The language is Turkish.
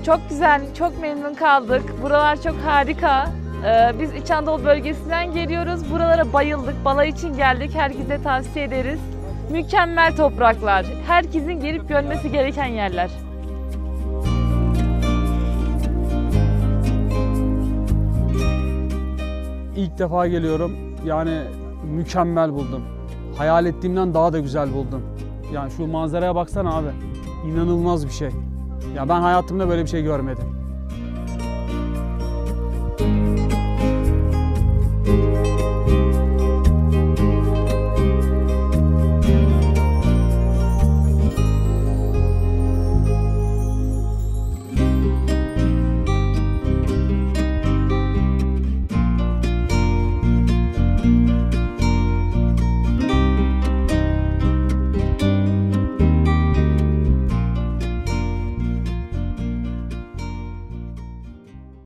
Çok güzel, çok memnun kaldık. Buralar çok harika. Biz İç Anadolu bölgesinden geliyoruz. Buralara bayıldık. Balayı için geldik. Herkese tavsiye ederiz. Mükemmel topraklar. Herkesin gelip görmesi gereken yerler. İlk defa geliyorum. Yani mükemmel buldum. Hayal ettiğimden daha da güzel buldum. Yani şu manzaraya baksana abi. İnanılmaz bir şey. Ya ben hayatımda böyle bir şey görmedim.